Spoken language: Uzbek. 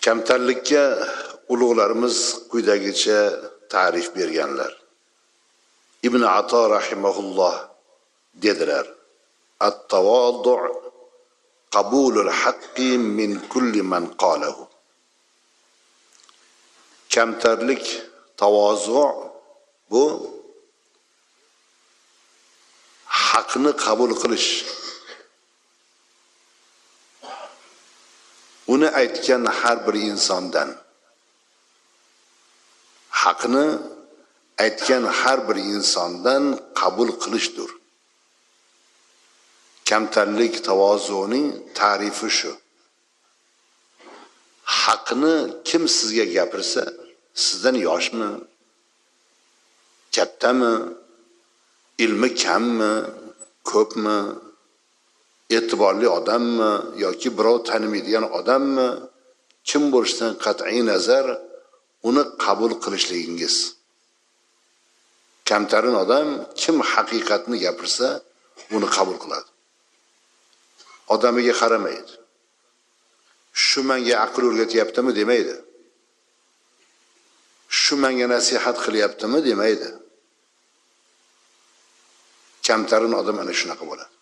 Kamtarlikka ulug'larimiz quyidagicha ta'rif berganlar. Ibn Ato rahimahulloh dedilar: "At-tavodu' qabulul haqqi min kulli man qalahu." Kamtarlik, tavozu bu haqni qabul qilish. Uni aytgan har bir insondan, haqni aytgan har bir insondan qabul qilishdir. Kamtarlik, tavozuning ta'rifi shu. Haqni kim sizga gapirsa, sizdan yoshmi, kattami, ilmi kammi, ko'pmi, e'tiborli odammi yoki birov tanimaydigan odammi, kim bo'lishidan qat'iy nazar uni qabul qilishligingiz. Kamtarin odam kim haqiqatni gapirsa, uni qabul qiladi. Odamiga qaramaydi. Shu menga aql o'rgatyaptimi demaydi. Shu menga nasihat qilyaptimi demaydi. Kamtarin odam ana shunaqa bo'ladi.